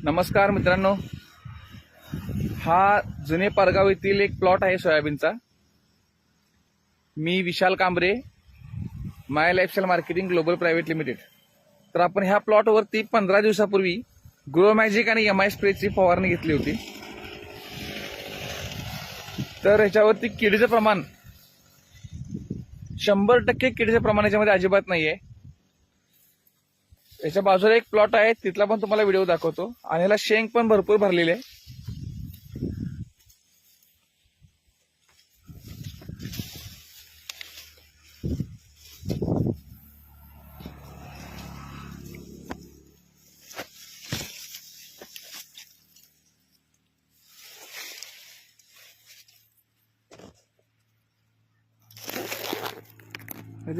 नमस्कार मित्रांनो, हा जुने पारगाव येथील एक प्लॉट आहे सोयाबीनचा। मी Vishal Kambare, my lifestyle marketing global private limited. तर आपण ह्या प्लॉटवरती 15 दिवसापूर्वी ग्रो मॅजिक आणि एमआय स्प्रेची फवारणी घेतली होती। तर ह्याच्यावरती किडीचं प्रमाण 100% किडीचं प्रमाण याच्यामध्ये अजिबात नाहीये। याच्या बाजूला एक प्लॉट आहे, तिथला पण तुम्हाला व्हिडिओ दाखवतो। आणि ह्याला शेंग पण भरपूर भरलेले आहे।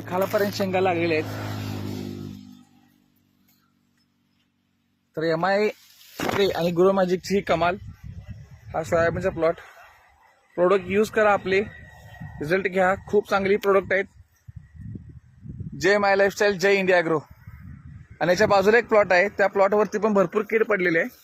खालापर्यंत शेंगा लागलेल्या आहेत। तर एमआय आणि ग्रो मॅजिकची ही कमाल। हा सोयाबीनचा प्लॉट, प्रोडक्ट यूज करा, आपले रिझल्ट घ्या। खूप चांगली प्रोडक्ट आहेत। जय माय लाईफस्टाईल, जय इंडिया ग्रो। आणि याच्या बाजूला एक प्लॉट आहे, त्या प्लॉटवरती पण भरपूर कीड पडलेली आहे।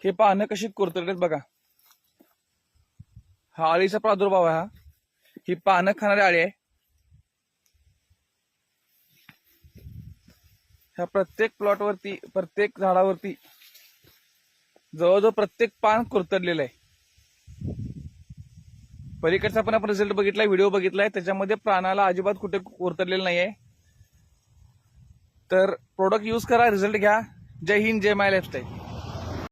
हे पानं कशी कुरतडलेत बघा। हा अळीचा प्रादुर्भाव आहे। ही पानं खाणारी अळी आहे। ह्या प्रत्येक प्लॉटवरती, प्रत्येक झाडावरती जवळजवळ प्रत्येक पान कुरतडलेलं आहे। पलीकडचा पण आपण रिझल्ट बघितलाय, व्हिडिओ बघितलाय, त्याच्यामध्ये प्राणाला अजिबात कुठे कुरतडलेलं नाहीये। तर प्रोडक्ट यूज करा, रिझल्ट घ्या। जय हिंद, जय माय लाईफस्टाईल।